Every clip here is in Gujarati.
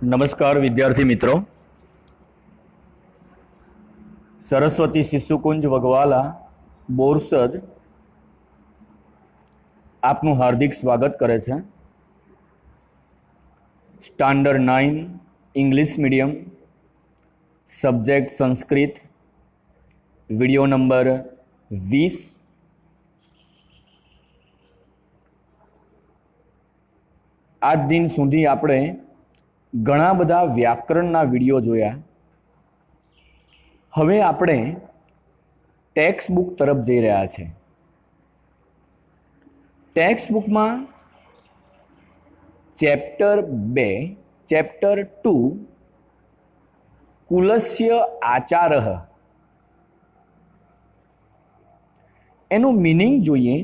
નમસ્કાર વિદ્યાર્થી મિત્રો, સરસ્વતી શિશુકુંજ વગવાલા બોરસદ આપનું હાર્દિક સ્વાગત કરે છે। Standard 9 English medium, subject Sanskrit, video number 20। આજ દિન સુધી આપણે ઘણા બધા વ્યાકરણના વિડીયો જોયા। હવે આપણે ટેક્સ્ટ બુક તરફ જઈ રહ્યા છે। ટેક્સ્ટ બુકમાં ચેપ્ટર 2 ચેપ્ટર 2 કુલસ્ય આચારઃ એનું મીનિંગ જોઈએ।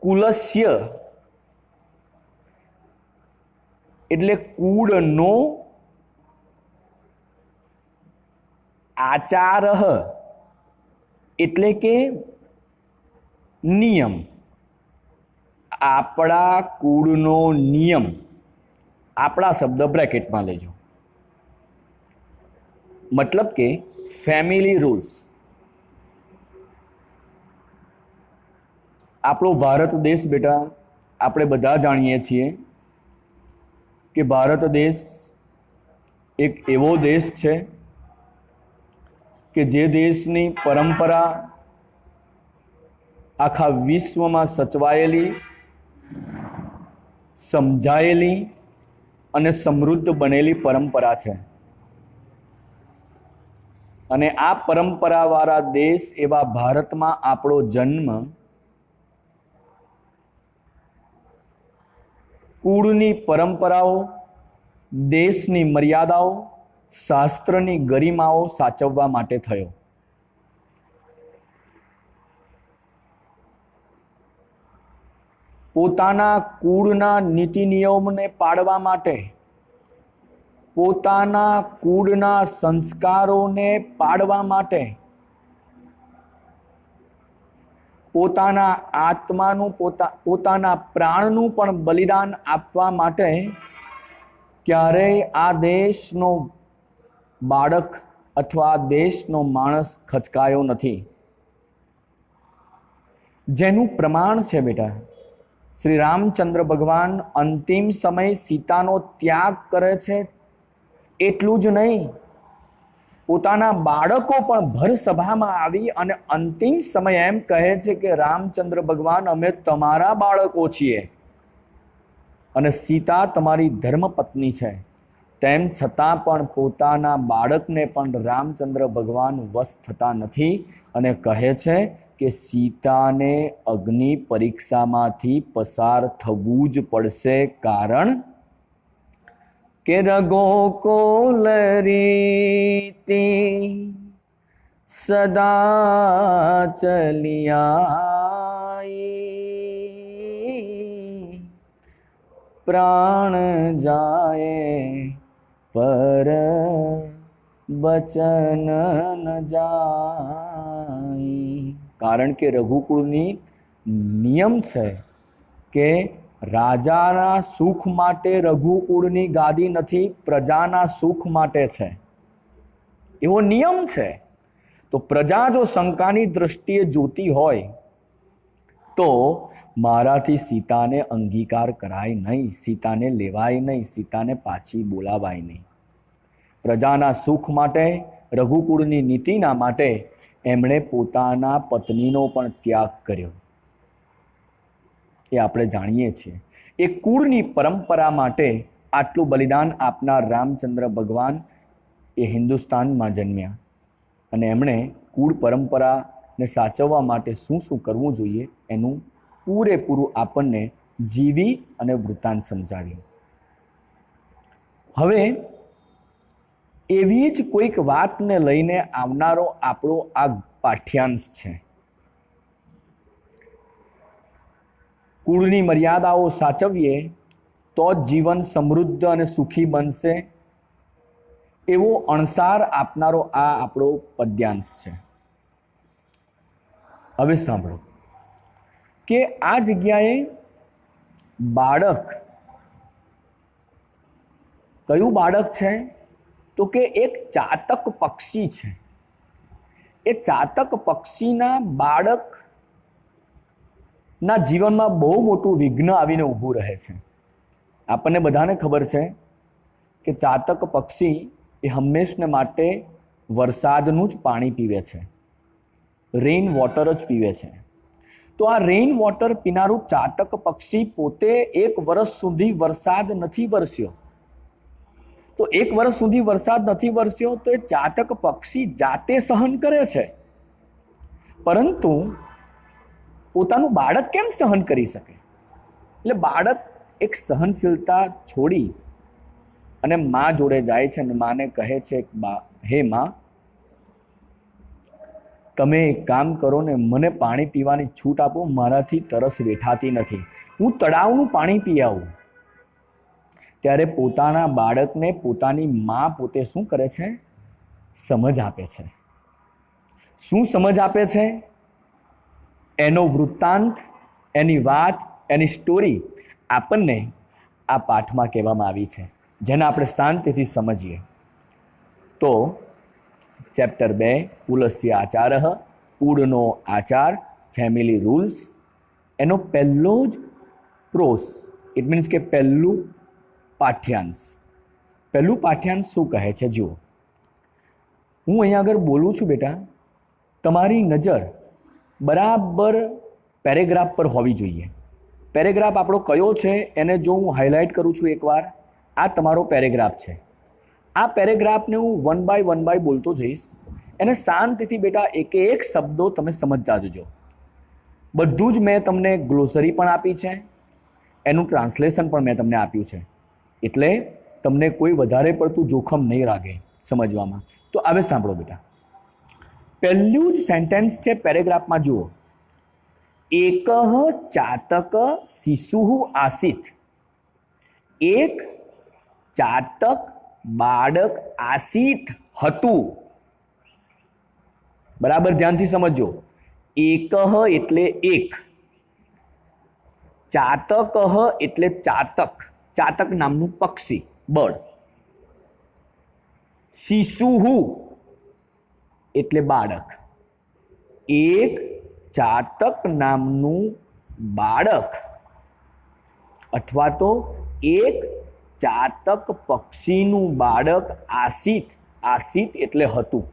કુલસ્ય એટલે કુળનો, આચારઃ એટલે કે નિયમ, આપણા કુળનો નિયમ। આપણા શબ્દ બ્રેકેટમાં લેજો, મતલબ કે ફેમિલી રૂલ્સ। આપણો ભારત દેશ બેટા, આપણે બધા જાણીએ છીએ કે ભારત દેશ એક એવો દેશ છે કે જે દેશની પરંપરા આખા વિશ્વમાં સચવાયેલી, સમજાયેલી અને સમૃદ્ધ બનેલી પરંપરા છે। અને આ પરંપરાવાળા દેશ એવા ભારતમાં આપણો જન્મ કુળની પરંપરાઓ, દેશની મર્યાદાઓ, શાસ્ત્રની ગરિમાઓ સાચવવા માટે થયો। પોતાના કુળના નીતિ નિયમોને પાળવા માટે, પોતાના કુળના સંસ્કારોને પાળવા માટે, પોતાના આત્માનું, પોતાના પ્રાણનું પણ બલિદાન આપવા માટે ક્યારેય આ દેશનો બાળક અથવા આ દેશનો માણસ ખચકાયો નથી। જેનું પ્રમાણ છે બેટા, શ્રી રામચંદ્ર ભગવાન અંતિમ સમય સીતાનો ત્યાગ કરે છે। એટલું જ નહીં, પોતાના બાળકો પણ ભર સભામાં આવી અને અંતિમ સમય એમ કહે છે કે રામચંદ્ર ભગવાન, અમે તમારા બાળકો છીએ અને સીતા તમારી ધર્મપત્ની છે। તેમ છતાં પણ પોતાના બાળકને પણ રામચંદ્ર ભગવાન વશ થતા નથી અને કહે છે કે સીતાને અગ્નિ પરીક્ષામાંથી પસાર થવું જ પડશે, કારણ કે રઘુકુલ રીતિ સદા ચલી આઈ, પ્રાણ જાયે પર બચન ન જાય। કારણ કે રઘુકુળની નિયમ છે કે રાજાના સુખ માટે રઘુકુળની ગાદી નથી, પ્રજાના સુખ માટે છે, એવો નિયમ છે। તો પ્રજા જો શંકાની દ્રષ્ટિએ જોતી હોય તો મારાથી સીતાને અંગીકાર કરાય નહીં, સીતાને લેવાય નહીં, સીતાને પાછી બોલાવાય નહીં। પ્રજાના સુખ માટે, રઘુકુળની નીતિના માટે એમણે પોતાના પત્નીનો પણ ત્યાગ કર્યો, એ આપણે જાણીએ છીએ। એ કુળની પરંપરા માટે આટલું બલિદાન આપનાર રામચંદ્ર ભગવાન એ હિન્દુસ્તાનમાં જન્મ્યા અને એમણે કુળ પરંપરાને સાચવવા માટે શું શું કરવું જોઈએ એનું પૂરેપૂરું આપણને જીવી અને વૃત્તાંત સમજાવ્યું। હવે એવી જ કોઈક વાતને લઈને આવનારો આપણો આ પાઠ્યાંશ છે। કુળની મર્યાદાઓ સાચવીએ તો જ જીવન સમૃદ્ધ અને સુખી બનશે, એવો અણસાર આપનારો આ આપણો પદ્યાંશ છે। હવે સાંભળો કે આ જગ્યાએ બાળક કયું બાળક છે? તો કે એક ચાતક પક્ષી છે. એ ચાતક પક્ષીના બાળકના જીવનમાં બહુ મોટું વિઘ્ન આવીને ઊભું રહે છે. આપણને બધાને ખબર છે કે ચાતક પક્ષી એ હંમેશને માટે વરસાદનું જ પાણી પીવે છે, રેઇન વોટર જ પીવે છે. તો આ રેઇન વોટર પીનારું ચાતક પક્ષી પોતે 1 વર્ષ સુધી વરસાદ નથી વરસ્યો. તો 1 વર્ષ સુધી વરસાદ નથી વરસ્યો તો એ ચાતક પક્ષી જાતે સહન કરે છે, પરંતુ પોતાનું બાળક કેમ સહન કરી શકે? એટલે બાળક એક સહનશીલતા છોડી અને મા જોડે જાય છે અને માને કહે છે, હે મા, તમે એક કામ કરો ને, મને પાણી પીવાની છૂટ આપો, મારાથી તરસ વેઠાતી નથી, હું તળાવનું પાણી પી આવું. ત્યારે પોતાના બાળકને પોતાની મા પોતે શું કરે છે? સમજ આપે છે. શું સમજ આપે છે? એનો વૃત્તાંત, એની વાત, એની સ્ટોરી આપણને આ પાઠમાં કહેવામાં આવી છે, જેને આપણે શાંતિથી સમજીએ. તો ચેપ્ટર 2 પુલસ્ય આચારઃ, કુળનો આચાર, ફેમિલી રૂલ્સ, એનો પહેલો જ પ્રોસ, ઇટ મીન્સ કે પહેલું પાઠ્યાંશ. પહેલું પાઠ્યાંશ શું કહે છે જુઓ. હું અહીંયા આગળ બોલું છું બેટા, તમારી નજર બરાબર પેરેગ્રાફ પર હોવી જોઈએ. પેરેગ્રાફ આપણો કયો છે એને જો હું હાઇલાઇટ કરું છું એકવાર, આ તમારો પેરેગ્રાફ છે. આ પેરેગ્રાફને હું 1 બાય બોલતો જઈશ. એને શાંતિથી બેટા એક શબ્દો તમે સમજતા જજો. બધું જ મેં તમને ગ્લોસરી પણ આપી છે, એનું ટ્રાન્સલેશન પણ મેં તમને આપ્યું છે, એટલે તમને કોઈ વધારે પડતું જોખમ નહીં લાગે સમજવામાં. તો હવે સાંભળો બેટા, પહેલું જ સેન્ટેન્સ છે પેરેગ્રાફમાં જુઓ. એકઃ ચાતક શિશુઃ આસીત. એક ચાતક બાળક આસીત હતું. બરાબર ધ્યાનથી સમજો. એકઃ એટલે એક, ચાતક એટલે ચાતક, ચાતક નામનું પક્ષી, બળ. શિશુઃ એટલે બાળક. એક ચાતક નામનું બાળક અથવા તો એક ચાતક પક્ષીનું બાળક આસીત, આસીત એટલે હતું.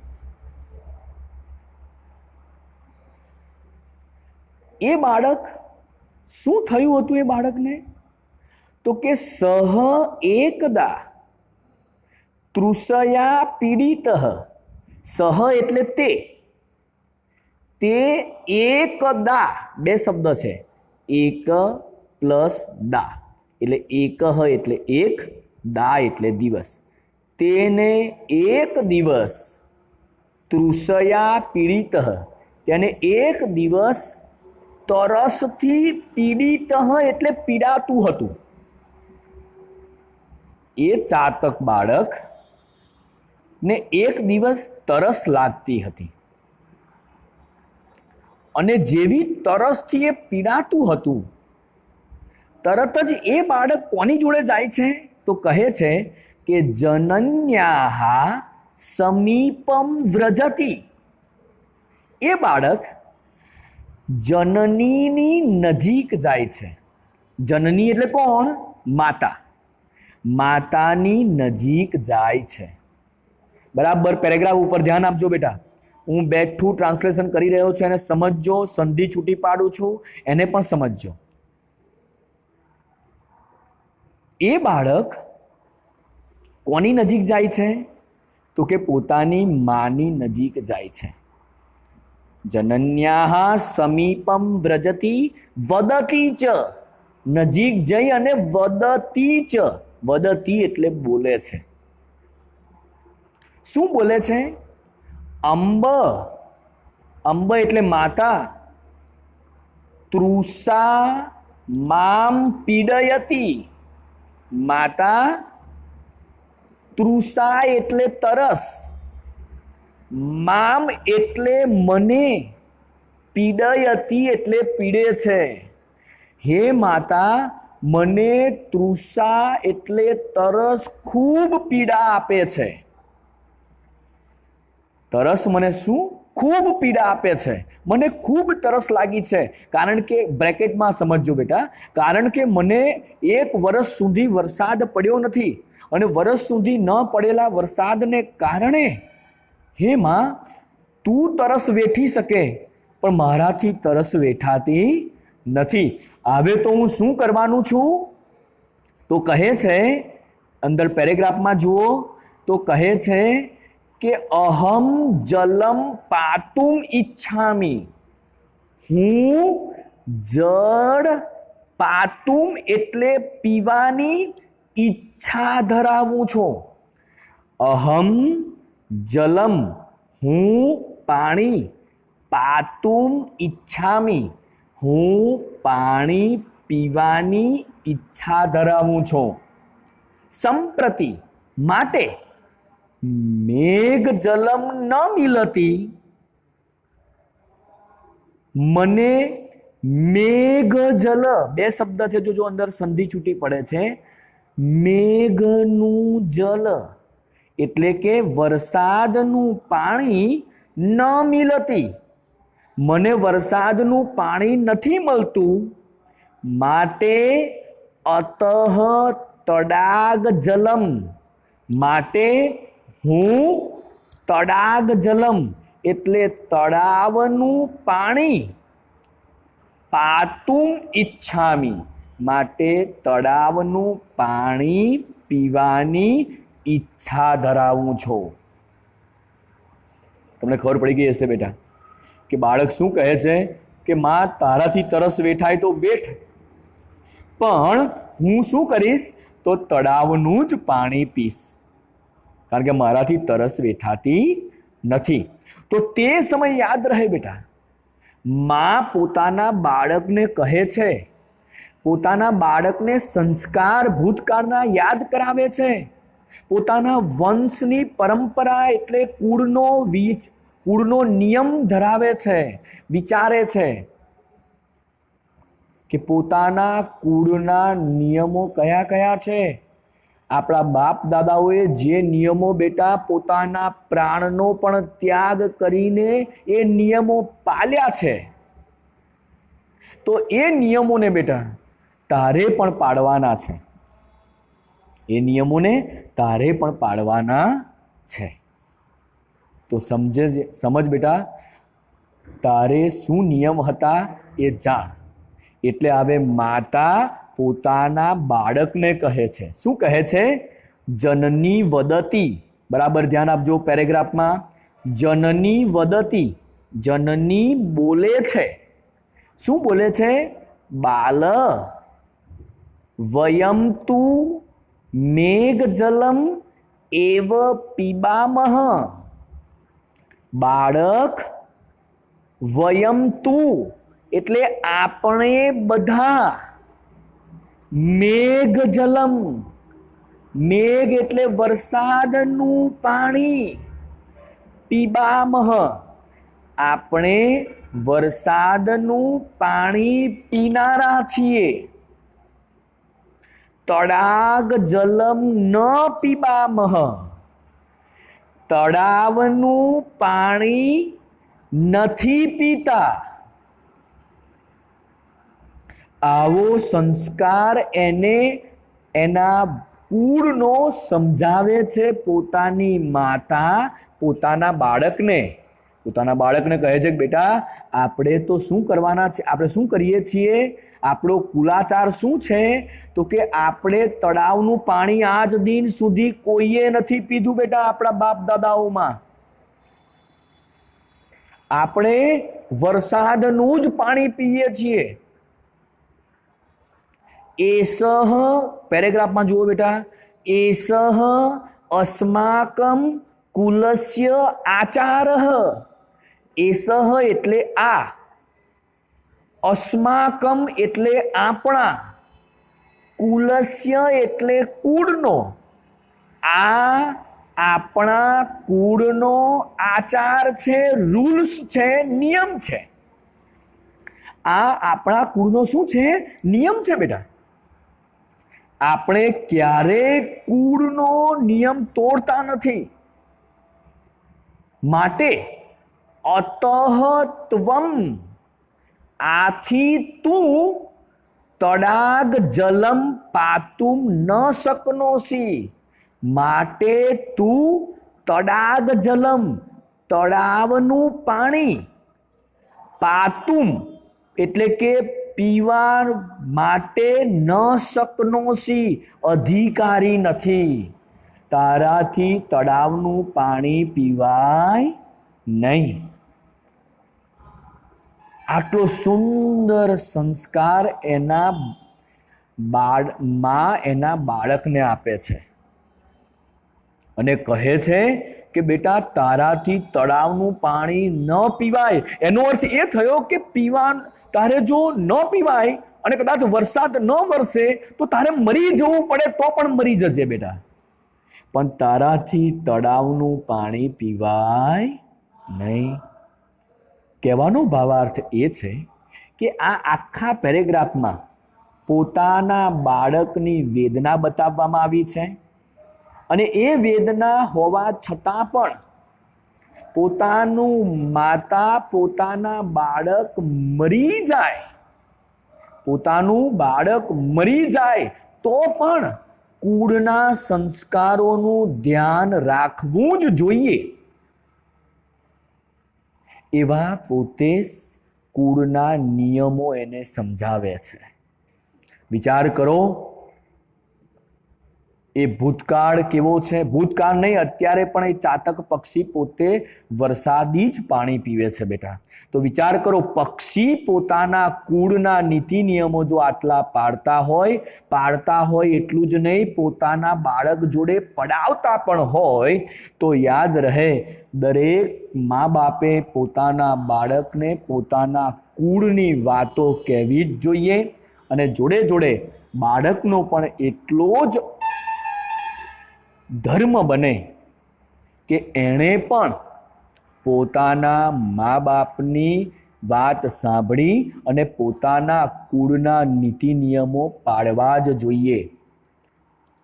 એ બાળક શું થયું હતું એ બાળકને? તો કે સહ એકદા તૃષયા પીડિત. સહ એટલે તે એકદા, 2 શબ્દ છે, એક પ્લસ દા, એટલે એકઃ એટલે એક, દા એટલે દિવસ. તેને એક દિવસ તૃષયા પીડિત, તેને એક દિવસ તરસથી પીડિત એટલે પીડાતું હતું. એ ચાતક બાળક ને એક દિવસ તરસ લાગતી હતી, અને જેવી તરસથી એ પીડાતું હતું, તરત જ એ બાળક કોની જોડે જાય છે? તો કહે છે કે જનન્યાહા સમીપમ વ્રજતી. એ બાળક જનનીની નજીક જાય છે. જનની એટલે કોણ? માતા. માતાની નજીક જાય છે. બરાબર પેરેગ્રાફ ઉપર ધ્યાન આપજો બેટા. હું બેઠું ટ્રાન્સલેશન કરી રહ્યો છું, એને સમજજો, સંધિ છૂટી પાડું છું, એને પણ સમજજો. એ બાળક કોની નજીક જાય છે? તો કે પોતાની માની નજીક જાય છે. જનન્યાહ સમીપમ વ્રજતી વદતી ચ. નજીક જઈ અને વદતી ચ. વદતી એટલે બોલે છે. શું બોલે છે? અંબ, અંબ એટલે માતા. તૃષા મામ પીડયતી. માતા, તૃષા એટલે તરસ, મામ એટલે મને, પીડયતી એટલે પીડે છે. હે માતા, મને તૃષા એટલે તરસ ખૂબ પીડા આપે છે. તરસ મને શું ખૂબ પીડા આપે છે, મને ખૂબ તરસ લાગી છે. કારણ કે બ્રેકેટમાં સમજજો બેટા, કારણ કે મને 1 વર્ષ સુધી વરસાદ પડ્યો નથી અને વર્ષ સુધી ન પડેલા વરસાદને કારણે હે માં તું તરસ વેઠી શકે પણ મારાથી તરસ વેઠાતી નથી. હવે તો હું શું કરવાનું છું? તો કહે છે, અંદર પેરેગ્રાફમાં જુઓ તો કહે છે કે અહમ જલમ પાતુમ ઈચ્છામી, હું જળ પાતુમ એટલે પીવાની ઈચ્છા ધરાવું છું. અહમ જલમ હું પાણી, પાતુમ ઈચ્છામી હું પાણી પીવાની ઈચ્છા ધરાવું છું. સંપ્રતિ માટે મેઘ જલમ ન મિલતી, મને મેઘ જલ, 2 શબ્દ છે જો અંદર સંધિ છૂટી પડે છે. મેઘનું જલ એટલે કે વરસાદનું પાણી ન મિલતી, મને વરસાદનું પાણી નથી મળતું, માટે અતઃ તડાગ જલમ, માટે હું તડાગ જલમ એટલે તળાવનું પાણી, પાતુમ ઈચ્છામી માટે તળાવનું પાણી પીવાની ઈચ્છા ધરાવું છું. તમને ખબર પડી ગઈ હશે બેટા કે બાળક શું કહે છે કે માં તારાથી તરસ વેઠાય તો વેઠ, પણ હું શું કરીશ તો તળાવનું જ પાણી પીશ, કારણ કે મારાથી તરસ વેઠાતી નથી. તો તે સમય યાદ રહે બેટા, માં પોતાના બાળકને કહે છે, પોતાના બાળકને સંસ્કાર ભૂતકાળના યાદ કરાવે છે, પોતાના વંશની પરંપરા એટલે કુળનો નિયમ ધરાવે છે, વિચારે છે કે પોતાના કુળના નિયમો કયા કયા છે. આપણા બાપ દાદાઓએ જે નિયમો બેટા પોતાના પ્રાણનો પણ ત્યાગ કરીને એ નિયમો પાળ્યા છે, તો એ નિયમોને બેટા તારે પણ પાળવાના છે, એ નિયમોને તારે પણ પાળવાના છે. તો સમજ બેટા, તારે શું નિયમ હતા એ જાણ. એટલે હવે માતા પોતાના બાળકને કહે છે, શું કહે છે? જનની વદતી, બરાબર ધ્યાન આપજો પેરેગ્રાફમાં. જનની વદતી, જનની બોલે છે. શું બોલે છે? બાલ વયમ તુ મેઘ જલમ એવ પીબામહ. બાળક, વયમ તુ એટલે આપણે બધા, મેઘ જલમ, મેઘ એટલે વરસાદનું પાણી, પીબામહ આપણે વરસાદનું પાણી પીનારા છીએ. તડાગ જલમ ન પીબામહ, તળાવનું પાણી નથી પીતા. આવો સંસ્કાર એને એના કુળનો સમજાવે છે પોતાની માતા પોતાના બાળકને. પોતાના બાળકને કહે છે કે બેટા આપણે તો શું કરવાના છે, આપણે શું કરીએ છીએ, આપણો કુલાચાર શું છે, તો કે આપણે તળાવનું પાણી આજ દિન સુધી કોઈએ નથી પીધું બેટા. આપણા બાપ દાદાઓમાં આપણે વરસાદનું જ પાણી પીએ છીએ. એસહ, પેરેગ્રાફમાં જુઓ બેટા, એસહ અસ્માકમ કુલસ્ય આચારઃ. એસહ એટલે આ, અસ્માકમ એટલે આપણા, કુલસ્ય એટલે કુળનો, આ આપણા કુળનો આચાર છે, રૂલ્સ છે, નિયમ છે. આ આપણા કુળનો શું છે? નિયમ છે બેટા. આપણે ક્યારેય કુળનો નિયમ તોડતા નથી. માટે અતઃત્વમ, આથી તું તડાગ જલમ પાતુમ ન શકનોસી. માટે તું તડાગ જલમ, તળાવનું પાણી, પાતુમ એટલે કે પીવા માટે ન શકનોસી, અધિકારી નથી. તારાથી તળાવનું પાણી પીવાય નહીં. આટલો સુંદર સંસ્કાર એના બાળકને આપે છે અને કહે છે કે બેટા તારાથી તળાવનું પાણી ન પીવાય. એનો અર્થ એ થયો કે તારે જો ન પીવાય અને કદાચ વરસાદ ન વરસે તો તારે મરી જવું પડે તો પણ મરી જજે બેટા, પણ તારાથી તળાવનું પાણી પીવાય નહીં. કહેવાનો ભાવાર્થ એ છે કે આ આખા પેરેગ્રાફમાં પોતાના બાળકની વેદના બતાવવામાં આવી છે અને એ વેદના હોવા છતાં પણ પોતાનું માતા પોતાના બાળક મરી જાય તો પણ કુળના સંસ્કારોનું ધ્યાન રાખવું જ જોઈએ એવા પોતે કુળના નિયમો એને સમજાવે છે. વિચાર કરો એ ભૂતકાળ કેવો છે. ભૂતકાળ નહીં, અત્યારે પણ એ ચાતક પક્ષી પોતે વરસાદી જ પાણી પીવે છે બેટા. તો વિચાર કરો, પક્ષી પોતાના કુળના નીતિ નિયમો જો આટલા પાળતા હોય એટલું જ નહીં, પોતાના બાળક જોડે પડાવતા પણ હોય તો યાદ રહે, દરેક મા બાપે પોતાના બાળકને પોતાના કુળની વાતો કહેવી જ જોઈએ અને જોડે જોડે બાળકનો પણ એટલો જ ધર્મ બને કે એણે પણ પોતાના મા બાપની વાત સાંભળી અને પોતાના કુળના નીતિ નિયમો પાળવા જ જોઈએ.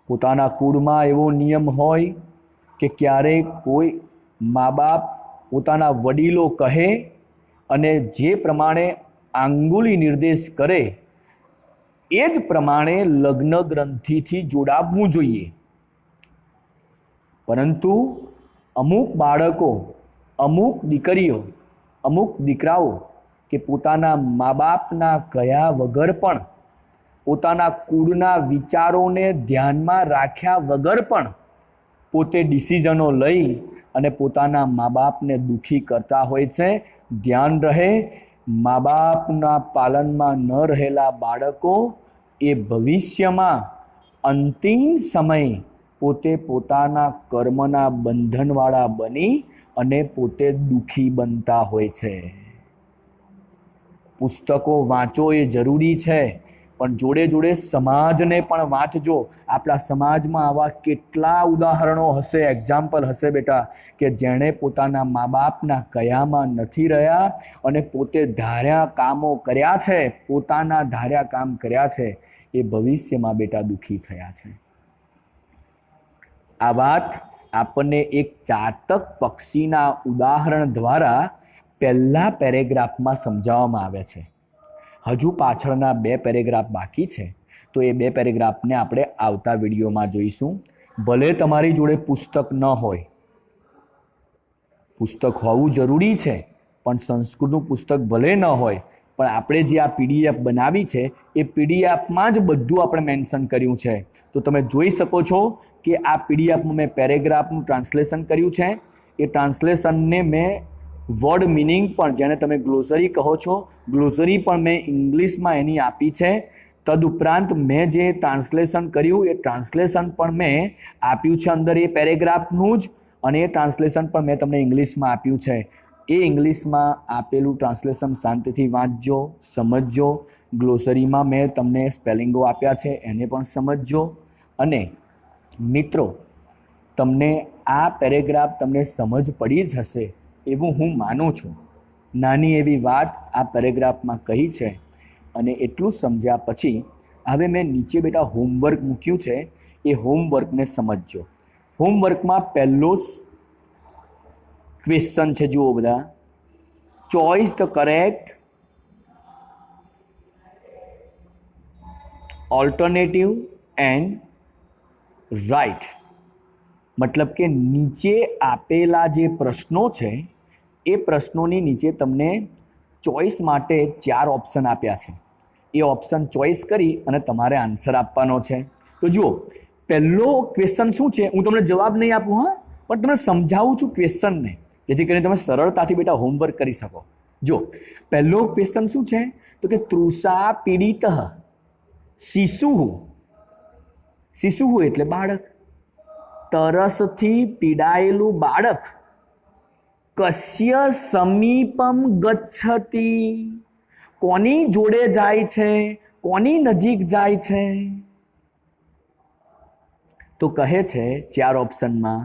પોતાના કુળમાં એવો નિયમ હોય કે ક્યારેય કોઈ મા બાપ પોતાના વડીલો કહે અને જે પ્રમાણે આંગુલી નિર્દેશ કરે એ જ પ્રમાણે લગ્ન ગ્રંથિથી જોડાવવું જોઈએ. પરંતુ અમુક બાળકો, અમુક દીકરીઓ, અમુક દીકરાઓ કે પોતાના મા બાપના કહ્યા વગર પણ, પોતાના કુળના વિચારોને ધ્યાનમાં રાખ્યા વગર પણ પોતે ડિસિઝનો લઈ અને પોતાના મા બાપને દુઃખી કરતા હોય છે. ધ્યાન રહે, મા બાપના પાલનમાં ન રહેલા બાળકો એ ભવિષ્યમાં અંતિમ સમય પોતે પોતાના કર્મના બંધનવાળા બની અને પોતે દુઃખી બનતા હોય છે. પુસ્તકો વાંચો એ જરૂરી છે, પણ જોડે જોડે સમાજને પણ વાંચજો. આપણા સમાજમાં આવા કેટલા ઉદાહરણો હશે, એક્ઝામ્પલ હશે બેટા, કે જેણે પોતાના મા બાપના કયામાં નથી રહ્યા અને પોતે ધાર્યા કામો કર્યા છે, પોતાના ધાર્યા કામ કર્યા છે, એ ભવિષ્યમાં બેટા દુઃખી થયા છે. આ વાત આપણને એક ચાતક પક્ષીના ઉદાહરણ દ્વારા પહેલા પેરેગ્રાફમાં સમજાવવામાં આવે છે. હજુ પાછળના 2 પેરેગ્રાફ બાકી છે, તો એ 2 પેરેગ્રાફને આપણે આવતા વિડીયોમાં જોઈશું. ભલે તમારી જોડે પુસ્તક ન હોય, પુસ્તક હોવું જરૂરી છે, પણ સંસ્કૃતનું પુસ્તક ભલે ન હોય, પણ આપણે જે આ પીડીએફ બનાવી છે એ પીડીએફમાં જ બધું આપણે મેન્શન કર્યું છે. તો તમે જોઈ શકો છો કે આ પીડીએફમાં મેં પેરેગ્રાફનું ટ્રાન્સલેશન કર્યું છે. એ ટ્રાન્સલેશનને મેં વર્ડ મિનિંગ પણ, જેને તમે ગ્લોસરી કહો છો, ગ્લોસરી પણ મેં ઇંગ્લિશમાં એની આપી છે. તદુપરાંત મેં જે ટ્રાન્સલેશન કર્યું એ ટ્રાન્સલેશન પણ મેં આપ્યું છે અંદર એ પેરેગ્રાફનું જ, અને એ ટ્રાન્સલેશન પણ મેં તમને ઇંગ્લિશમાં આપ્યું છે. એ ઇંગ્લિશમાં આપેલું ટ્રાન્સલેશન શાંતિથી વાંચજો, સમજજો. ગ્લોસરીમાં મેં તમને સ્પેલિંગો આપ્યા છે, એને પણ સમજજો. અને મિત્રો, તમને આ પેરેગ્રાફ તમને સમજ પડી જ હશે એવું હું માનું છું. નાની એવી વાત આ પેરેગ્રાફમાં કહી છે, અને એટલું સમજ્યા પછી હવે મેં નીચે બેટા હોમવર્ક મૂક્યું છે, એ હોમવર્કને સમજજો. હોમવર્કમાં પહેલો ક્વેશ્ચન છે, જુઓ બધા. Choice the correct alternative and write. મતલબ કે નીચે આપેલા જે પ્રશ્નો છે એ પ્રશ્નોની નીચે તમને ચોઇસ માટે 4 ઓપ્શન આપ્યા છે. એ ઓપ્શન ચોઇસ કરી અને તમારે આન્સર આપવાનો છે. તો જુઓ, પહેલો ક્વેશ્ચન શું છે, હું તમને જવાબ નહીં આપું, હા, પણ તમને સમજાવું છું ક્વેશ્ચનને, જેથી કરીને તમે સરળતાથી બેટા હોમવર્ક કરી શકો. જો પહેલો ક્વેશ્ચન શું છે, તો કે તૃષા પીડિત શિશુ, શિશુ એટલે બાળક, તરસથી પીડાયેલું બાળક કસ્ય સમીપમ ગચ્છતિ, કોની જોડે જાય છે, કોની નજીક જાય છે? તો કહે છે 4 ઓપ્શનમાં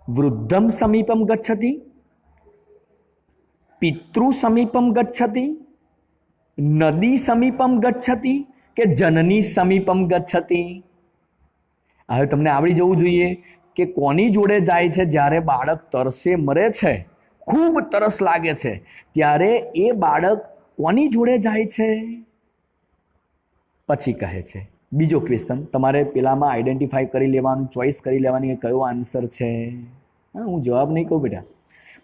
વૃદ્ધમ સમીપમ ગચ્છતિ, પિતૃ સમીપમ ગચ્છતિ, નદી સમીપમ ગચ્છતિ કે જનની સમીપમ ગચ્છતિ. હવે તમને આવડી જવું જોઈએ કે કોની જોડે જાય છે જ્યારે બાળક તરસે મરે છે, ખૂબ તરસ લાગે છે, ત્યારે એ બાળક કોની જોડે જાય છે? પછી કહે છે બીજો ક્વેશ્ચન, તમારે પેલામાં આઈડેન્ટિફાઈ કરી લેવાનું, ચોઇસ કરી લેવાની કે કયો આન્સર છે. હું જવાબ નહીં કહું બેટા,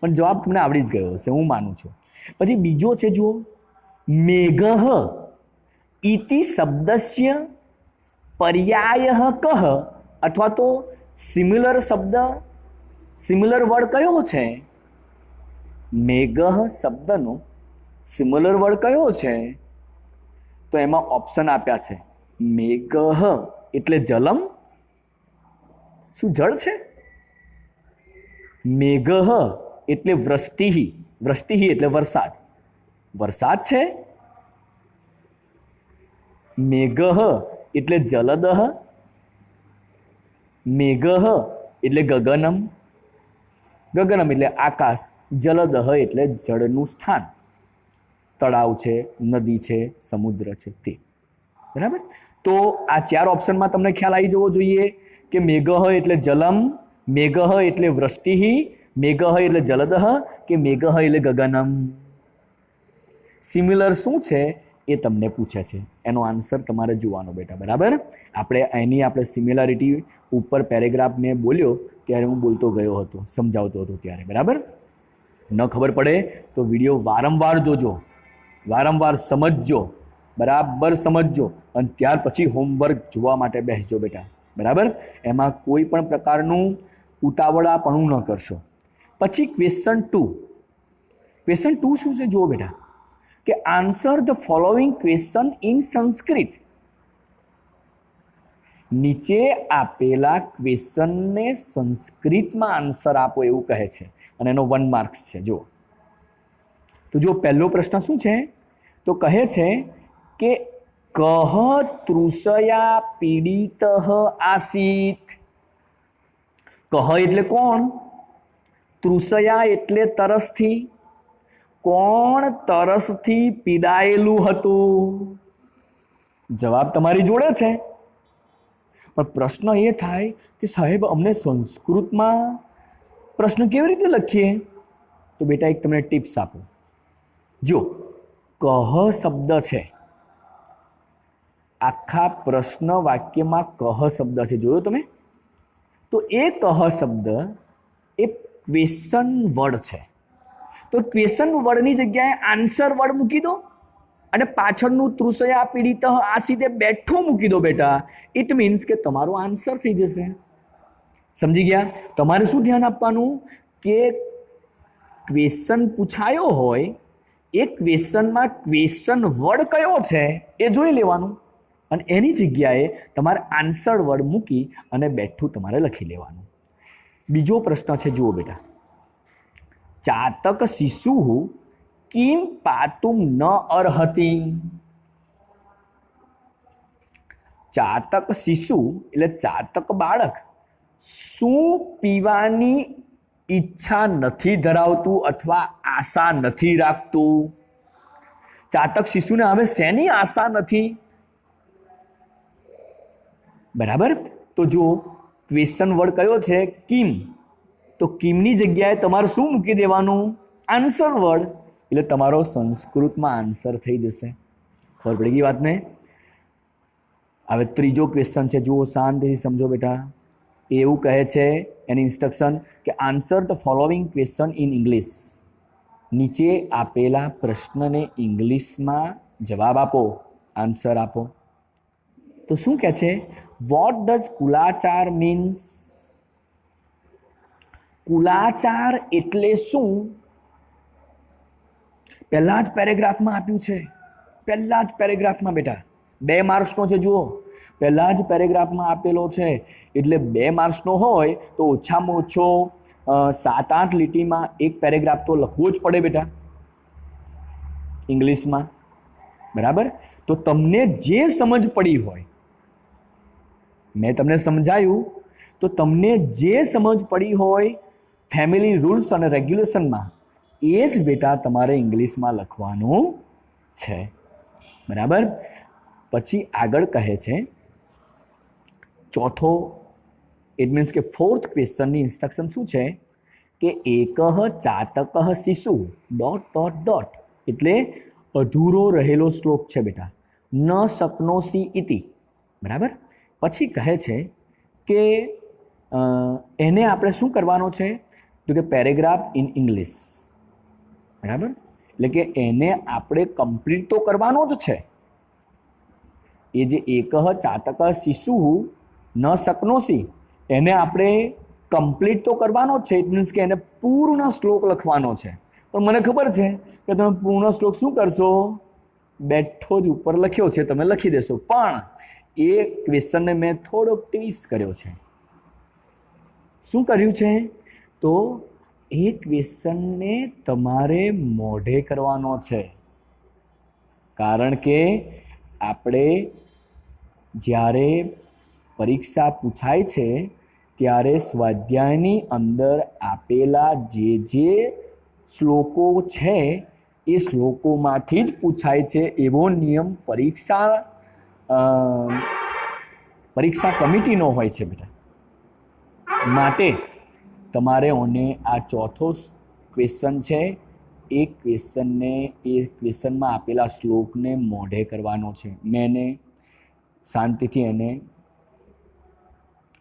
પણ જવાબ તમને આવડી જ ગયો હશે, હું માનું છું. પછી બીજો છે, જુઓ, મેઘઃ ઇતિ શબ્દસ્ય પર્યાયઃ કહ, અથવા તો સિમિલર શબ્દ, સિમિલર વર્ડ કયો છે? મેઘ શબ્દનો સિમિલર વર્ડ કયો છે? તો એમાં ઓપ્શન આપ્યા છે. મેઘ એટલે જલમ, શું જળ છે? મેઘ એટલે વૃષ્ટિ, વૃષ્ટિ એટલે વરસાદ, વરસાદ છે. મેઘ એટલે જલદઃ, મેઘ એટલે ગગનમ, ગગનમ એટલે આકાશ, જલદઃ એટલે જળનું સ્થાન, તળાવ છે, નદી છે, સમુદ્ર છે તે. બરાબર? તો આ 4 ઓપ્શનમાં તમને ખ્યાલ આવી જવો જોઈએ કે મેઘ એટલે જલમ, મેઘ એટલે વૃષ્ટિ, મેઘ એટલે જલદઃ કે મેઘ એટલે ગગનમ. સિમિલર શું છે એ તમને પૂછે છે, એનો આન્સર તમારે જોવાનો બેટા. બરાબર? આપણે સિમિલારિટી ઉપર પેરેગ્રાફ મેં બોલ્યો ત્યારે હું બોલતો ગયો હતો, સમજાવતો હતો ત્યારે. બરાબર? ન ખબર પડે તો વિડીયો વારંવાર જોજો, વારંવાર સમજજો, બરાબર સમજજો, અને ત્યાર પછી હોમવર્ક જોવા માટે બેસજો બેટા. બરાબર? એમાં કોઈ પણ પ્રકારનું ઉતાવળાપણું ન કરશો. પછી ક્વેશ્ચન 2. ક્વેશ્ચન 2 શું છે જુઓ બેટા, કે answer the following question in Sanskrit. નીચે આપેલા ક્વેશ્ચનને સંસ્કૃતમાં આન્સર આપો એવું કહે છે, અને એનો 1 માર્ક્સ છે. જુઓ, તો જો પહેલો પ્રશ્ન શું છે, તો કહે છે કે કહ તૃષયા પીડિત આસીત. કહ એટલે કોણ, તૃષયા એટલે તરસથી, કોણ તરસથી પીડાયેલું હતું? જવાબ તમારી જોડે છે, પણ પ્રશ્ન એ થાય કે સાહેબ અમને સંસ્કૃતમાં પ્રશ્ન કેવી રીતે લખીએ? તો બેટા એક તમને ટિપ્સ આપું. જો કહ શબ્દ છે, આખા પ્રશ્ન વાક્યમાં કહ શબ્દ છે, જોયો તમે? તો એ કહ શબ્દ એ ક્વેશ્ચન વર્ડ છે. તો ક્વેશ્ચન વર્ડની જગ્યાએ આન્સર વર્ડ મૂકી દો, અને પાછળનું તૃષયા પીડિત આસીતે બેઠું મૂકી દો બેટા. ઇટ મીન્સ કે તમારો આન્સર થઈ જશે. સમજી ગયા? તમારે શું ધ્યાન આપવાનું કે ક્વેશ્ચન પૂછાયો હોય એ ક્વેશ્ચનમાં ક્વેશ્ચન વર્ડ કયો છે એ જોઈ લેવાનું, અને એની જગ્યાએ તમારે આન્સર વર્ડ મૂકી અને બેઠું તમારે લખી લેવાનું. બીજો પ્રશ્ન છે, જુઓ બેટા, ચાતક શિશુ કિમ પાતુમ ન અર્હતિ. ચાતક શિશુ એટલે ચાતક બાળક શું પીવાની ઈચ્છા નથી ધરાવતું અથવા આશા નથી રાખતું? ચાતક શિશુને હવે શેની આશા નથી? બરાબર. તો જુઓ ક્વેશ્ચન વર્ડ કયો છે? કિમ. તો કિમની જગ્યાએ તમારે શું મૂકી દેવાનું? Answer word. એટલે તમારો સંસ્કૃતમાં આન્સર થઈ જશે. ખબર પડી ગઈ વાતને? હવે ત્રીજો ક્વેશ્ચન છે, જુઓ શાંતિથી સમજો બેટા. એવું કહે છે એની ઇન્સ્ટ્રક્શન કે answer the following question in English. નીચે આપેલા પ્રશ્નને ઇંગ્લિશમાં જવાબ આપો, આન્સર આપો. તો શું કહે છે? વોટ ડઝ કુલાચાર મીન્સ? કુલાચાર એટલે શું? પહેલા જ પેરેગ્રાફમાં આપ્યું છે. પહેલા જ પેરેગ્રાફમાં બેટા 2 માર્ક્સનો છે. જુઓ પહેલા જ પેરેગ્રાફમાં આપેલો છે. એટલે 2 માર્ક્સનો હોય તો ઓછામાં ઓછો 7-8 લીટીમાં એક પેરેગ્રાફ તો લખવો જ પડે બેટા ઇંગ્લિશમાં. બરાબર. તો તમને જે સમજ પડી હોય, મેં તમને સમજાયું, તો તમને જે સમજ પડી હોય ફેમિલી રૂલ્સ અને રેગ્યુલેશનમાં, એ જ બેટા તમારે ઇંગ્લિશમાં લખવાનું છે. બરાબર. પછી આગળ કહે છે ચોથો, ઇટ મીન્સ કે 4th ક્વેશ્ચનની ઇન્સ્ટ્રક્શન શું છે કે એકહ ચાતક શિશુ ... એટલે અધૂરો રહેલો શ્લોક છે બેટા. ન શક્નોસી ઇતિ. બરાબર. પછી કહે છે કે એને આપણે શું કરવાનો છે? તો કે પેરેગ્રાફ ઇન ઇંગ્લિશ. બરાબર. એટલે કે એને આપણે કમ્પ્લીટ તો કરવાનો જ છે. એ જે એકહ ચાતક શિશુ ન શક્નોસી, એને આપણે કમ્પ્લીટ તો કરવાનો જ છે. ઇટ મીન્સ કે એને પૂર્ણ શ્લોક લખવાનો છે. પણ મને ખબર છે કે તમે પૂર્ણ શ્લોક શું કરશો? બેઠો જ ઉપર લખ્યો છે, તમે લખી દેશો. પણ એ ક્વેશ્ચનને મેં થોડોક ટ્વિસ્ટ કર્યો છે. શું કર્યું છે? તો એ ક્વેશ્ચનને તમારે મોઢે કરવાનો છે. કારણ કે આપણે જ્યારે પરીક્ષા પૂછાય છે ત્યારે સ્વાધ્યાયની અંદર આપેલા જે શ્લોકો છે એ શ્લોકોમાંથી જ પૂછાય છે એવો નિયમ પરીક્ષા કમિટીનો હોય છે બેટા. માટે તમારે આ ચોથો ક્વેશ્ચન છે એ ક્વેશ્ચનમાં આપેલા શ્લોકને મોઢે કરવાનો છે. મેં શાંતિથી એને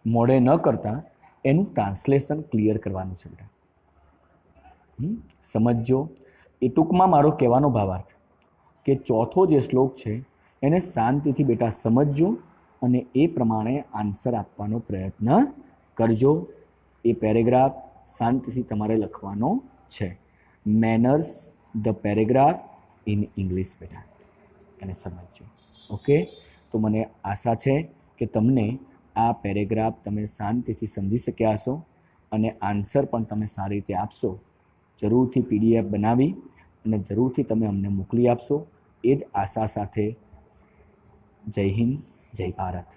મોઢે ન કરતા એનું ટ્રાન્સલેશન ક્લિયર કરવાનું છે બેટા. સમજો. એ ટૂંકમાં મારો કહેવાનો ભાવાર્થ કે ચોથો જે શ્લોક છે એને શાંતિથી બેટા સમજજો અને એ પ્રમાણે આન્સર આપવાનો પ્રયત્ન કરજો. એ પેરેગ્રાફ શાંતિથી તમારે લખવાનો છે. Manners the paragraph in English બેટા, એને સમજજો. ઓકે. તો મને આશા છે કે તમને આ પેરેગ્રાફ તમે શાંતિથી સમજી શક્યા હશો અને આન્સર પણ તમે સારી રીતે આપશો. જરૂરથી PDF બનાવી અને જરૂરથી તમે અમને મોકલી આપશો. એ જ આશા સાથે જય હિન્દ, જય ભારત.